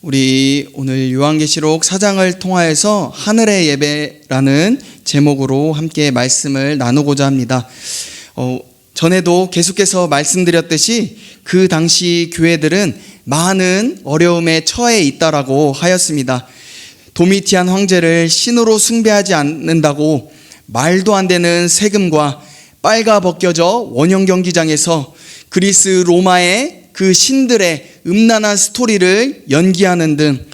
우리 오늘 요한계시록 4장을 통하여서 하늘의 예배라는 제목으로 함께 말씀을 나누고자 합니다. 전에도 계속해서 말씀드렸듯이 그 당시 교회들은 많은 어려움에 처해 있다라고 하였습니다. 도미티안 황제를 신으로 숭배하지 않는다고 말도 안 되는 세금과 빨가 벗겨져 원형 경기장에서 그리스 로마의 그 신들의 음란한 스토리를 연기하는 등,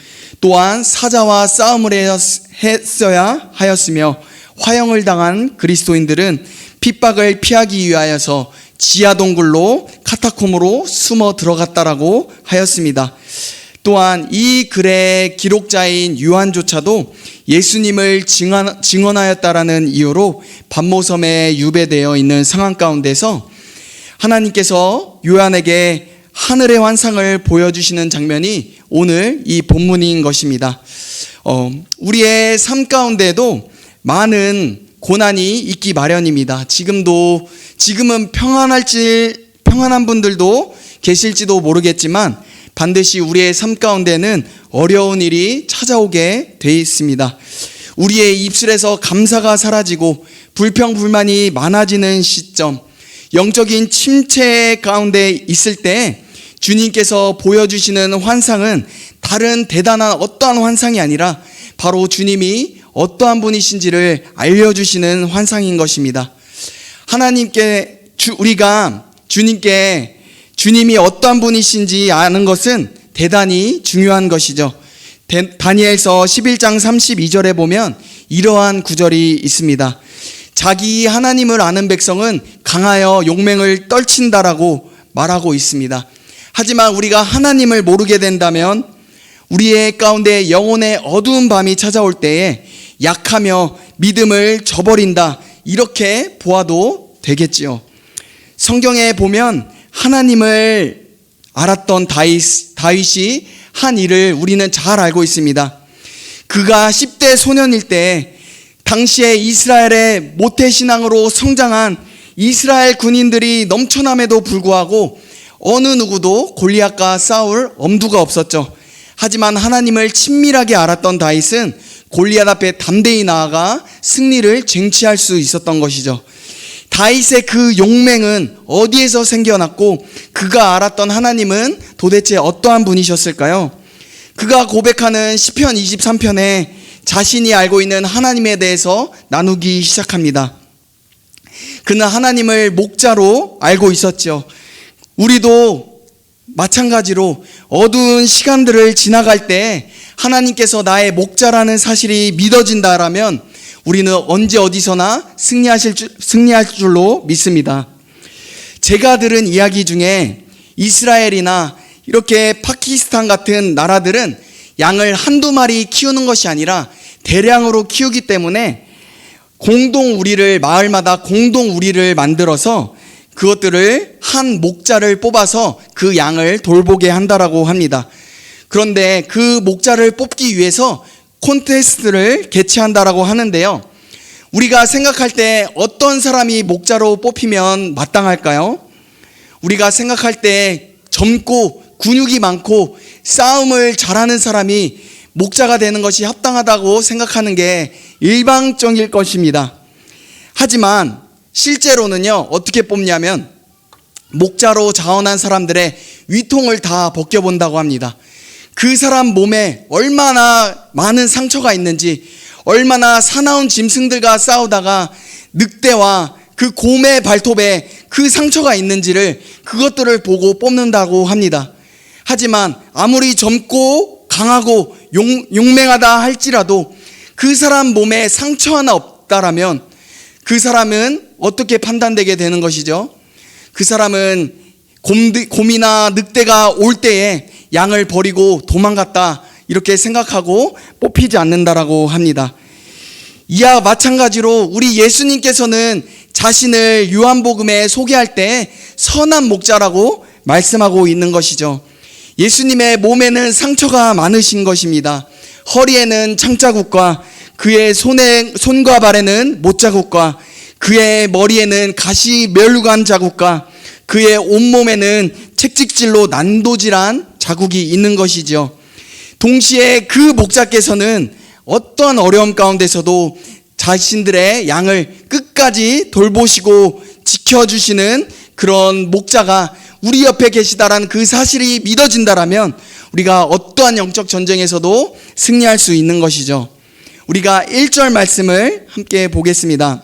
또한 사자와 싸움을 했어야 하였으며 화형을 당한 그리스도인들은 핍박을 피하기 위하여서 지하동굴로 카타콤으로 숨어 들어갔다라고 하였습니다. 또한 이 글의 기록자인 요한조차도 예수님을 증언하였다라는 이유로 반모섬에 유배되어 있는 상황 가운데서 하나님께서 요한에게 하늘의 환상을 보여주시는 장면이 오늘 이 본문인 것입니다. 우리의 삶 가운데도 많은 고난이 있기 마련입니다. 지금은 평안한 분들도 계실지도 모르겠지만 반드시 우리의 삶 가운데는 어려운 일이 찾아오게 돼 있습니다. 우리의 입술에서 감사가 사라지고 불평불만이 많아지는 시점, 영적인 침체 가운데 있을 때 주님께서 보여주시는 환상은 다른 대단한 어떠한 환상이 아니라 바로 주님이 어떠한 분이신지를 알려주시는 환상인 것입니다. 우리가 주님이 어떠한 분이신지 아는 것은 대단히 중요한 것이죠. 다니엘서 11장 32절에 보면 이러한 구절이 있습니다. 자기 하나님을 아는 백성은 강하여 용맹을 떨친다라고 말하고 있습니다. 하지만 우리가 하나님을 모르게 된다면 우리의 가운데 영혼의 어두운 밤이 찾아올 때에 약하며 믿음을 저버린다, 이렇게 보아도 되겠지요. 성경에 보면 하나님을 알았던 다윗이 한 일을 우리는 잘 알고 있습니다. 그가 10대 소년일 때 당시에 이스라엘의 모태신앙으로 성장한 이스라엘 군인들이 넘쳐남에도 불구하고 어느 누구도 골리앗과 싸울 엄두가 없었죠. 하지만 하나님을 친밀하게 알았던 다윗은 골리앗 앞에 담대히 나아가 승리를 쟁취할 수 있었던 것이죠. 다윗의 그 용맹은 어디에서 생겨났고 그가 알았던 하나님은 도대체 어떠한 분이셨을까요? 그가 고백하는 시편 23편에 자신이 알고 있는 하나님에 대해서 나누기 시작합니다. 그는 하나님을 목자로 알고 있었죠. 우리도 마찬가지로 어두운 시간들을 지나갈 때 하나님께서 나의 목자라는 사실이 믿어진다라면 우리는 언제 어디서나 승리할 줄로 믿습니다. 제가 들은 이야기 중에 이스라엘이나 이렇게 파키스탄 같은 나라들은 양을 한두 마리 키우는 것이 아니라 대량으로 키우기 때문에 마을마다 공동 우리를 만들어서 그것들을 한 목자를 뽑아서 그 양을 돌보게 한다라고 합니다. 그런데 그 목자를 뽑기 위해서 콘테스트를 개최한다라고 하는데요. 우리가 생각할 때 어떤 사람이 목자로 뽑히면 마땅할까요? 우리가 생각할 때 젊고 근육이 많고 싸움을 잘하는 사람이 목자가 되는 것이 합당하다고 생각하는 게 일방적일 것입니다. 하지만 실제로는요, 어떻게 뽑냐면 목자로 자원한 사람들의 위통을 다 벗겨본다고 합니다. 그 사람 몸에 얼마나 많은 상처가 있는지, 얼마나 사나운 짐승들과 싸우다가 늑대와 그 곰의 발톱에 그 상처가 있는지를, 그것들을 보고 뽑는다고 합니다. 하지만 아무리 젊고 강하고 용맹하다 할지라도 그 사람 몸에 상처 하나 없다라면 그 사람은 어떻게 판단되게 되는 것이죠? 그 사람은 곰이나 늑대가 올 때에 양을 버리고 도망갔다, 이렇게 생각하고 뽑히지 않는다라고 합니다. 이와 마찬가지로 우리 예수님께서는 자신을 요한복음에 소개할 때 선한 목자라고 말씀하고 있는 것이죠. 예수님의 몸에는 상처가 많으신 것입니다. 허리에는 창자국과 그의 손과 발에는 못자국과 그의 머리에는 가시 멸관 자국과 그의 온몸에는 채찍질로 난도질한 자국이 있는 것이죠. 동시에 그 목자께서는 어떠한 어려움 가운데서도 자신들의 양을 끝까지 돌보시고 지켜주시는 그런 목자가 우리 옆에 계시다라는 그 사실이 믿어진다라면 우리가 어떠한 영적 전쟁에서도 승리할 수 있는 것이죠. 우리가 1절 말씀을 함께 보겠습니다.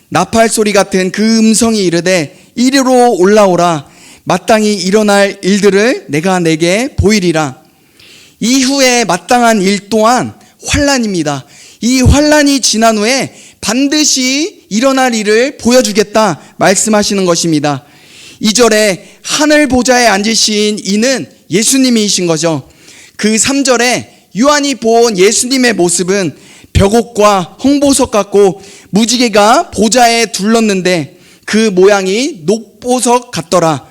나팔 소리 같은 그 음성이 이르되 이리로 올라오라. 마땅히 일어날 일들을 내가 내게 보이리라. 이후에 마땅한 일 또한 환난입니다. 이 환난이 지난 후에 반드시 일어날 일을 보여주겠다 말씀하시는 것입니다. 2절에 하늘 보좌에 앉으신 이는 예수님이신 거죠. 그 3절에 요한이 본 예수님의 모습은 벽옥과 홍보석 같고 무지개가 보좌에 둘렀는데 그 모양이 녹보석 같더라.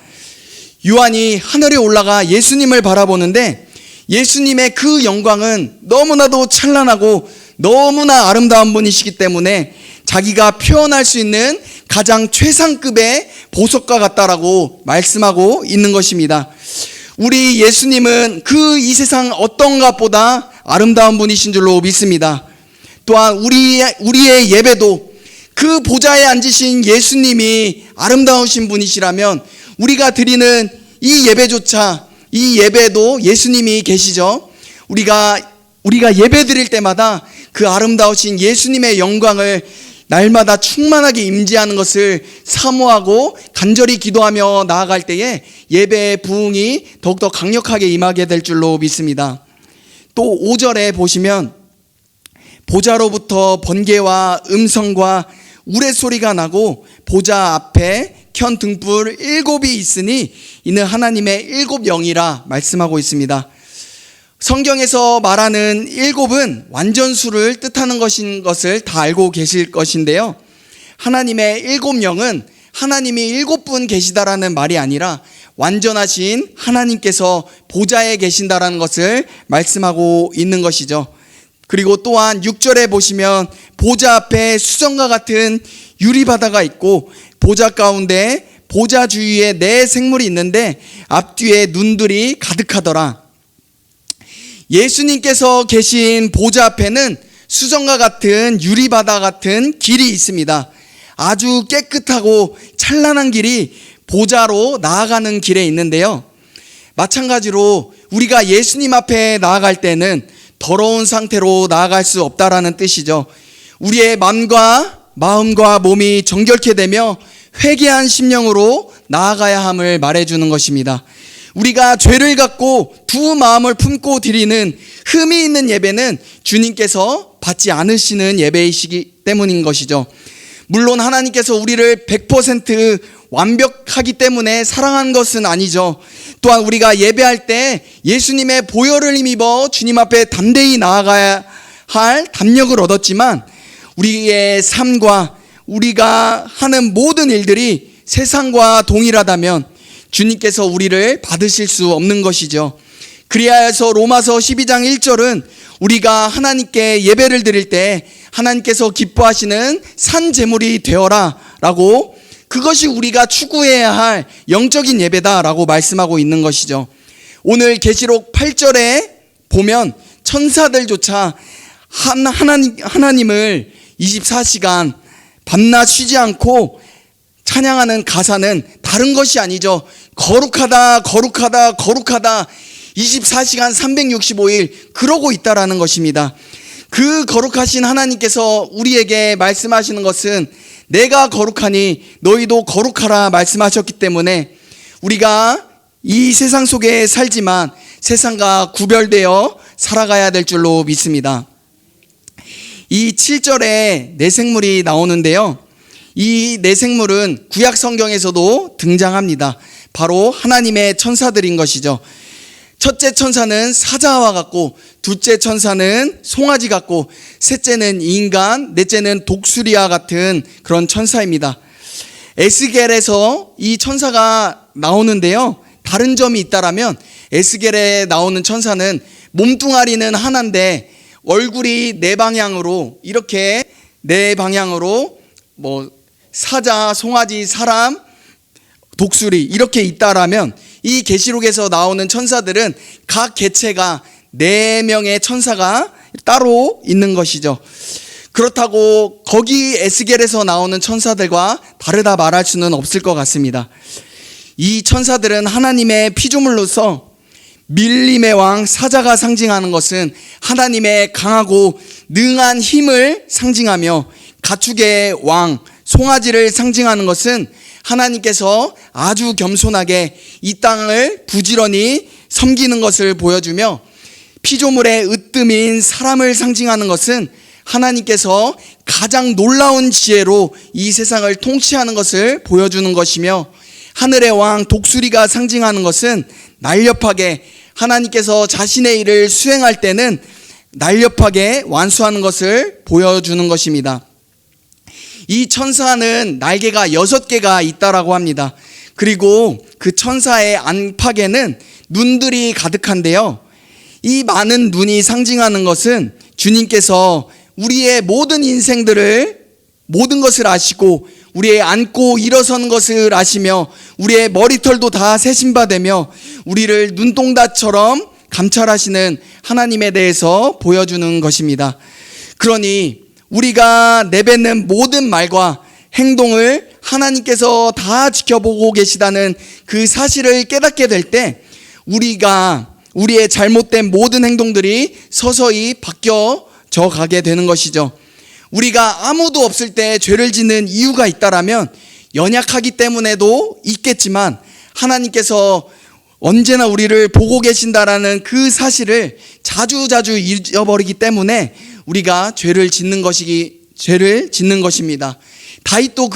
요한이 하늘에 올라가 예수님을 바라보는데 예수님의 그 영광은 너무나도 찬란하고 너무나 아름다운 분이시기 때문에 자기가 표현할 수 있는 가장 최상급의 보석과 같다라고 말씀하고 있는 것입니다. 우리 예수님은 그 이 세상 어떤 것보다 아름다운 분이신 줄로 믿습니다. 또한 우리의 예배도 그 보좌에 앉으신 예수님이 아름다우신 분이시라면 우리가 드리는 이 예배조차, 이 예배도 예수님이 계시죠. 우리가 예배 드릴 때마다 그 아름다우신 예수님의 영광을 날마다 충만하게 임재하는 것을 사모하고 간절히 기도하며 나아갈 때에 예배의 부흥이 더욱더 강력하게 임하게 될 줄로 믿습니다. 또 5절에 보시면 보좌로부터 번개와 음성과 우레소리가 나고 보좌 앞에 켠 등불 7이 있으니 이는 하나님의 7 영이라 말씀하고 있습니다. 성경에서 말하는 7은 완전수를 뜻하는 것인 것을 다 알고 계실 것인데요. 하나님의 7 영은 하나님이 7분 계시다라는 말이 아니라 완전하신 하나님께서 보좌에 계신다라는 것을 말씀하고 있는 것이죠. 그리고 또한 6절에 보시면 보좌 앞에 수정과 같은 유리바다가 있고 보좌 가운데 보좌 주위에 네 생물이 있는데 앞뒤에 눈들이 가득하더라. 예수님께서 계신 보좌 앞에는 수정과 같은 유리바다 같은 길이 있습니다. 아주 깨끗하고 찬란한 길이 보좌로 나아가는 길에 있는데요. 마찬가지로 우리가 예수님 앞에 나아갈 때는 더러운 상태로 나아갈 수 없다라는 뜻이죠. 우리의 마음과 몸이 정결케 되며 회개한 심령으로 나아가야 함을 말해주는 것입니다. 우리가 죄를 갖고 두 마음을 품고 드리는 흠이 있는 예배는 주님께서 받지 않으시는 예배이시기 때문인 것이죠. 물론 하나님께서 우리를 100% 완벽하기 때문에 사랑한 것은 아니죠. 또한 우리가 예배할 때 예수님의 보혈을 힘입어 주님 앞에 담대히 나아가야 할 담력을 얻었지만 우리의 삶과 우리가 하는 모든 일들이 세상과 동일하다면 주님께서 우리를 받으실 수 없는 것이죠. 그리하여서 로마서 12장 1절은 우리가 하나님께 예배를 드릴 때 하나님께서 기뻐하시는 산 제물이 되어라 라고, 그것이 우리가 추구해야 할 영적인 예배다라고 말씀하고 있는 것이죠. 오늘 계시록 8절에 보면 천사들조차 하나님을 24시간 밤낮 쉬지 않고 찬양하는 가사는 다른 것이 아니죠. 거룩하다 거룩하다 거룩하다 24시간 365일 그러고 있다라는 것입니다. 그 거룩하신 하나님께서 우리에게 말씀하시는 것은 내가 거룩하니 너희도 거룩하라 말씀하셨기 때문에 우리가 이 세상 속에 살지만 세상과 구별되어 살아가야 될 줄로 믿습니다. 이 7절에 내생물이 나오는데요. 이 내생물은 구약 성경에서도 등장합니다. 바로 하나님의 천사들인 것이죠. 첫째 천사는 사자와 같고, 둘째 천사는 송아지 같고, 셋째는 인간, 넷째는 독수리와 같은 그런 천사입니다. 에스겔에서 이 천사가 나오는데요. 다른 점이 있다라면 에스겔에 나오는 천사는 몸뚱아리는 하나인데 얼굴이 네 방향으로, 이렇게 네 방향으로 사자, 송아지, 사람, 독수리 이렇게 있다라면 이 계시록에서 나오는 천사들은 각 개체가 4명의 천사가 따로 있는 것이죠. 그렇다고 거기 에스겔에서 나오는 천사들과 다르다 말할 수는 없을 것 같습니다. 이 천사들은 하나님의 피조물로서 밀림의 왕 사자가 상징하는 것은 하나님의 강하고 능한 힘을 상징하며, 가축의 왕 송아지를 상징하는 것은 하나님께서 아주 겸손하게 이 땅을 부지런히 섬기는 것을 보여주며, 피조물의 으뜸인 사람을 상징하는 것은 하나님께서 가장 놀라운 지혜로 이 세상을 통치하는 것을 보여주는 것이며, 하늘의 왕 독수리가 상징하는 것은 날렵하게 하나님께서 자신의 일을 수행할 때는 날렵하게 완수하는 것을 보여주는 것입니다. 이 천사는 날개가 6개가 있다라고 합니다. 그리고 그 천사의 안팎에는 눈들이 가득한데요, 이 많은 눈이 상징하는 것은 주님께서 우리의 모든 인생들을, 모든 것을 아시고 우리의 앉고 일어서는 것을 아시며 우리의 머리털도 다 세심받으며 우리를 눈동자처럼 감찰하시는 하나님에 대해서 보여주는 것입니다. 그러니 우리가 내뱉는 모든 말과 행동을 하나님께서 다 지켜보고 계시다는 그 사실을 깨닫게 될 때 우리가 우리의 잘못된 모든 행동들이 서서히 바뀌어져 가게 되는 것이죠. 우리가 아무도 없을 때 죄를 짓는 이유가 있다라면 연약하기 때문에도 있겠지만, 하나님께서 언제나 우리를 보고 계신다라는 그 사실을 자주자주 잊어버리기 때문에 우리가 죄를 짓는 것입니다. 다윗도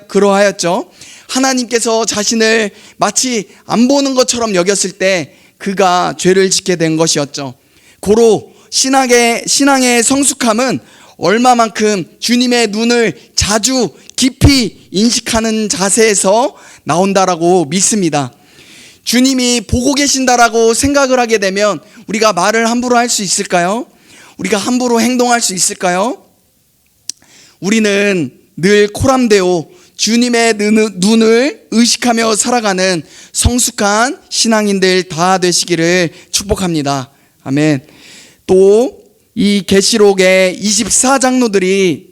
그러하였죠. 하나님께서 자신을 마치 안 보는 것처럼 여겼을 때 그가 죄를 짓게 된 것이었죠. 고로 신앙의 성숙함은 얼마만큼 주님의 눈을 자주 깊이 인식하는 자세에서 나온다라고 믿습니다. 주님이 보고 계신다라고 생각을 하게 되면 우리가 말을 함부로 할 수 있을까요? 우리가 함부로 행동할 수 있을까요? 우리는 늘 코람되어 주님의 눈을 의식하며 살아가는 성숙한 신앙인들 다 되시기를 축복합니다. 아멘. 또 이 계시록에 24장로들이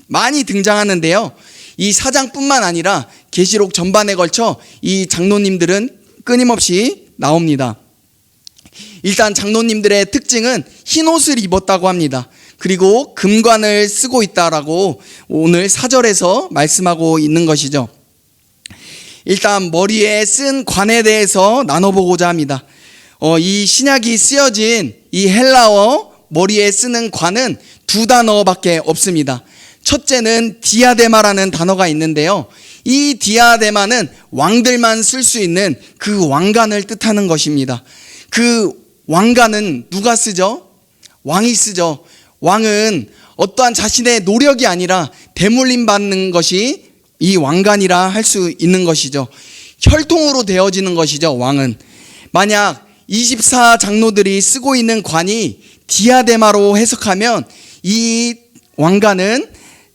많이 등장하는데요, 이 4장뿐만 아니라 계시록 전반에 걸쳐 이 장로님들은 끊임없이 나옵니다. 일단 장로님들의 특징은 흰 옷을 입었다고 합니다. 그리고 금관을 쓰고 있다라고 오늘 4절에서 말씀하고 있는 것이죠. 일단 머리에 쓴 관에 대해서 나눠보고자 합니다. 이 신약이 쓰여진 이 헬라어 머리에 쓰는 관은 2단어밖에 없습니다. 첫째는 디아데마라는 단어가 있는데요, 이 디아데마는 왕들만 쓸 수 있는 그 왕관을 뜻하는 것입니다. 그 왕관은 누가 쓰죠? 왕이 쓰죠. 왕은 어떠한 자신의 노력이 아니라 대물림 받는 것이 이 왕관이라 할 수 있는 것이죠. 혈통으로 되어지는 것이죠. 왕은 만약 24장로들이 쓰고 있는 관이 디아데마로 해석하면 이 왕관은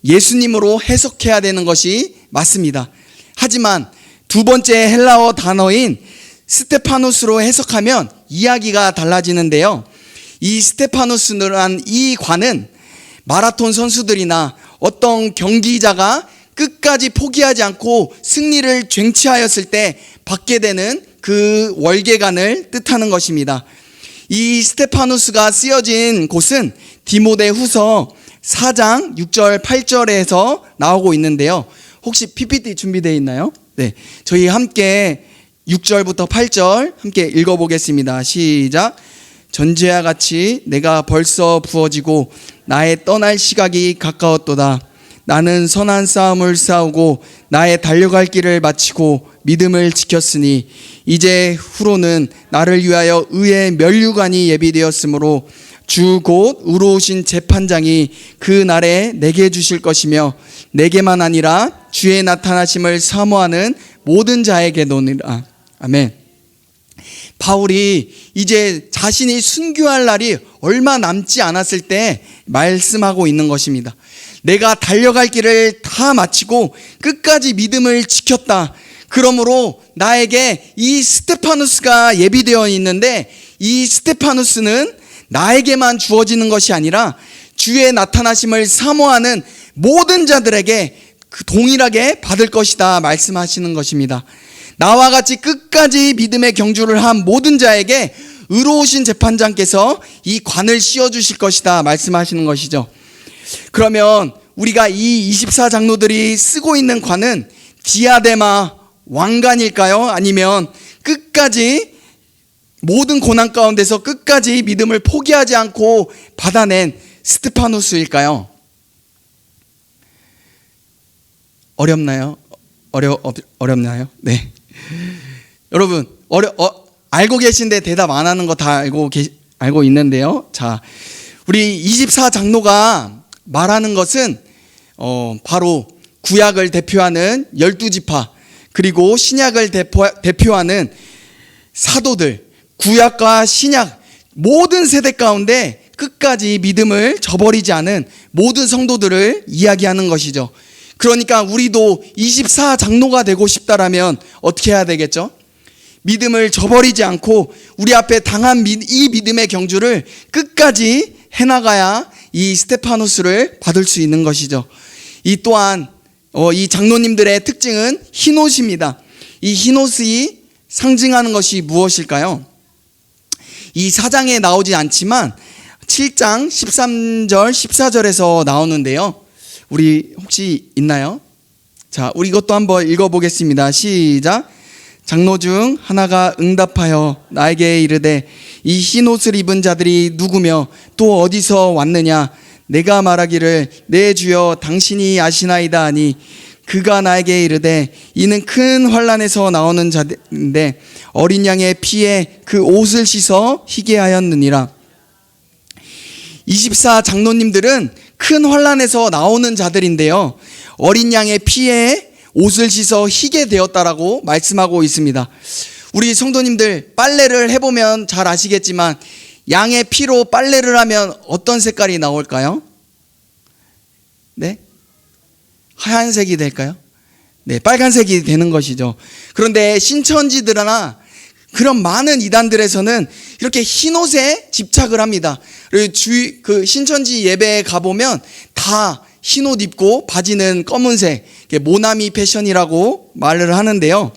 예수님으로 해석해야 되는 것이 맞습니다. 하지만 두 번째 헬라어 단어인 스테파노스로 해석하면 이야기가 달라지는데요, 이 스테파노스란 이 관은 마라톤 선수들이나 어떤 경기자가 끝까지 포기하지 않고 승리를 쟁취하였을 때 받게 되는 그 월계관을 뜻하는 것입니다. 이 스테파노스가 쓰여진 곳은 디모데후서 4장 6절 8절에서 나오고 있는데요, 혹시 PPT 준비되어 있나요? 네, 저희 함께 6절부터 8절 함께 읽어보겠습니다. 시작. 전제와 같이 내가 벌써 부어지고 나의 떠날 시각이 가까웠도다. 나는 선한 싸움을 싸우고 나의 달려갈 길을 마치고 믿음을 지켰으니 이제 후로는 나를 위하여 의의 면류관이 예비되었으므로 주 곧 의로우신 재판장이 그 날에 내게 주실 것이며 내게만 아니라 주의 나타나심을 사모하는 모든 자에게 노니라. 아멘. 바울이 이제 자신이 순교할 날이 얼마 남지 않았을 때 말씀하고 있는 것입니다. 내가 달려갈 길을 다 마치고 끝까지 믿음을 지켰다. 그러므로 나에게 이 스테파누스가 예비되어 있는데 이 스테파누스는 나에게만 주어지는 것이 아니라 주의 나타나심을 사모하는 모든 자들에게 동일하게 받을 것이다 말씀하시는 것입니다. 나와 같이 끝까지 믿음의 경주를 한 모든 자에게 의로우신 재판장께서 이 관을 씌워주실 것이다 말씀하시는 것이죠. 그러면 우리가 이 24장로들이 쓰고 있는 관은 디아데마 왕관일까요? 아니면 끝까지 모든 고난 가운데서 끝까지 믿음을 포기하지 않고 받아낸 스테파누스일까요? 어렵나요? 어렵나요? 네. 여러분, 알고 계신데 대답 안 하는 거 다 알고 있는데요. 자, 우리 24장로가 말하는 것은 바로 구약을 대표하는 12지파, 그리고 신약을 대표하는 사도들, 구약과 신약 모든 세대 가운데 끝까지 믿음을 저버리지 않은 모든 성도들을 이야기하는 것이죠. 그러니까 우리도 24장로가 되고 싶다라면 어떻게 해야 되겠죠? 믿음을 저버리지 않고 우리 앞에 당한 이 믿음의 경주를 끝까지 해나가야 이 스테파누스를 받을 수 있는 것이죠. 이 또한 이 장로님들의 특징은 흰옷입니다. 이 흰옷이 상징하는 것이 무엇일까요? 이 4장에 나오지 않지만 7장 13절 14절에서 나오는데요. 우리 혹시 있나요? 자, 우리 이것도 한번 읽어보겠습니다. 시작. 장로 중 하나가 응답하여 나에게 이르되 이 흰옷을 입은 자들이 누구며 또 어디서 왔느냐? 내가 말하기를 내 주여 당신이 아시나이다 하니 그가 나에게 이르되 이는 큰 환난에서 나오는 자들인데 어린 양의 피에 그 옷을 씻어 희게 하였느니라. 24장로님들은 큰 환난에서 나오는 자들인데요, 어린 양의 피에 옷을 씻어 희게 되었다라고 말씀하고 있습니다. 우리 성도님들 빨래를 해보면 잘 아시겠지만 양의 피로 빨래를 하면 어떤 색깔이 나올까요? 네? 하얀색이 될까요? 네, 빨간색이 되는 것이죠. 그런데 신천지들이나 그런 많은 이단들에서는 이렇게 흰옷에 집착을 합니다. 그리고 그 신천지 예배에 가보면 다 흰옷 입고 바지는 검은색, 모나미 패션이라고 말을 하는데요.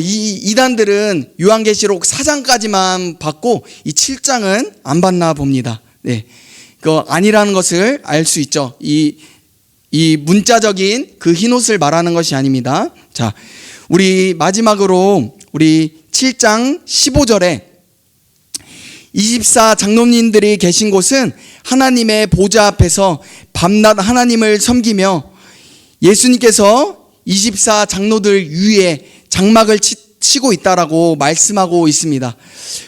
이 이단들은 요한계시록 4장까지만 받고 이 7장은 안 받나 봅니다. 네, 그거 아니라는 것을 알 수 있죠. 이 문자적인 그 흰옷을 말하는 것이 아닙니다. 자, 우리 마지막으로 우리 7장 15절에 24장로님들이 계신 곳은 하나님의 보좌 앞에서 밤낮 하나님을 섬기며 예수님께서 24장로들 위에 장막을 치고 있다라고 말씀하고 있습니다.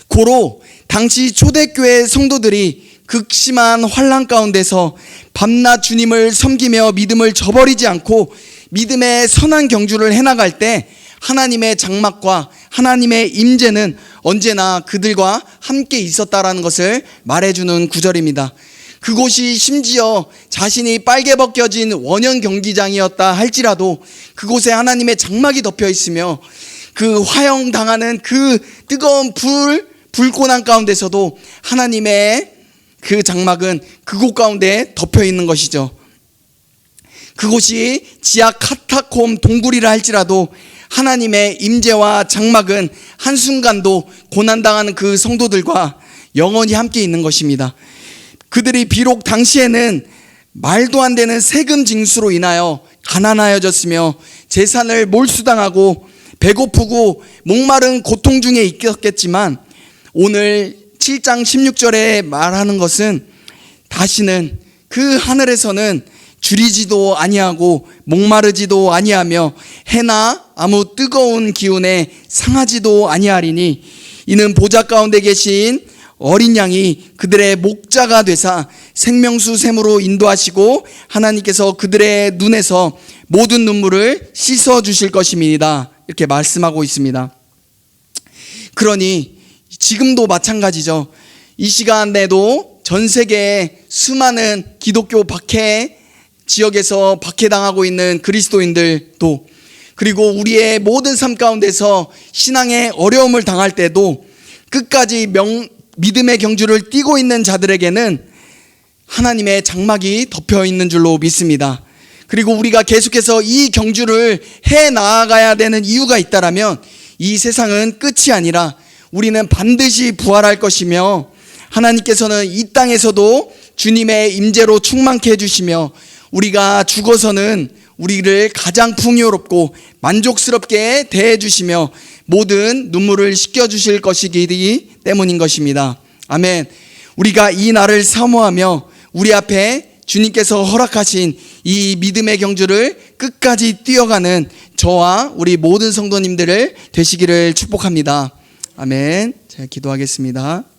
고로 당시 초대교회 성도들이 극심한 환난 가운데서 밤낮 주님을 섬기며 믿음을 저버리지 않고 믿음의 선한 경주를 해나갈 때 하나님의 장막과 하나님의 임재는 언제나 그들과 함께 있었다라는 것을 말해주는 구절입니다. 그곳이 심지어 자신이 빨개 벗겨진 원형 경기장이었다 할지라도 그곳에 하나님의 장막이 덮여 있으며 그 화형당하는 그 뜨거운 불고난 가운데서도 하나님의 그 장막은 그곳 가운데 덮여 있는 것이죠. 그곳이 지하 카타콤 동굴이라 할지라도 하나님의 임재와 장막은 한순간도 고난당하는 그 성도들과 영원히 함께 있는 것입니다. 그들이 비록 당시에는 말도 안 되는 세금 징수로 인하여 가난하여졌으며 재산을 몰수당하고 배고프고 목마른 고통 중에 있었겠지만 오늘 7장 16절에 말하는 것은 다시는 그 하늘에서는 줄이지도 아니하고 목마르지도 아니하며 해나 아무 뜨거운 기운에 상하지도 아니하리니 이는 보좌 가운데 계신 어린 양이 그들의 목자가 되사 생명수 샘으로 인도하시고 하나님께서 그들의 눈에서 모든 눈물을 씻어 주실 것입니다. 이렇게 말씀하고 있습니다. 그러니 지금도 마찬가지죠. 이 시간에도 전 세계에 수많은 기독교 박해 지역에서 박해당하고 있는 그리스도인들도 그리고 우리의 모든 삶 가운데서 신앙의 어려움을 당할 때도 끝까지 믿음의 경주를 띠고 있는 자들에게는 하나님의 장막이 덮여 있는 줄로 믿습니다. 그리고 우리가 계속해서 이 경주를 해 나아가야 되는 이유가 있다라면 이 세상은 끝이 아니라 우리는 반드시 부활할 것이며 하나님께서는 이 땅에서도 주님의 임재로 충만케 해주시며 우리가 죽어서는 우리를 가장 풍요롭고 만족스럽게 대해주시며 모든 눈물을 씻겨주실 것이기 때문인 것입니다. 아멘. 우리가 이 날을 사모하며 우리 앞에 주님께서 허락하신 이 믿음의 경주를 끝까지 뛰어가는 저와 우리 모든 성도님들을 되시기를 축복합니다. 아멘. 제가 기도하겠습니다.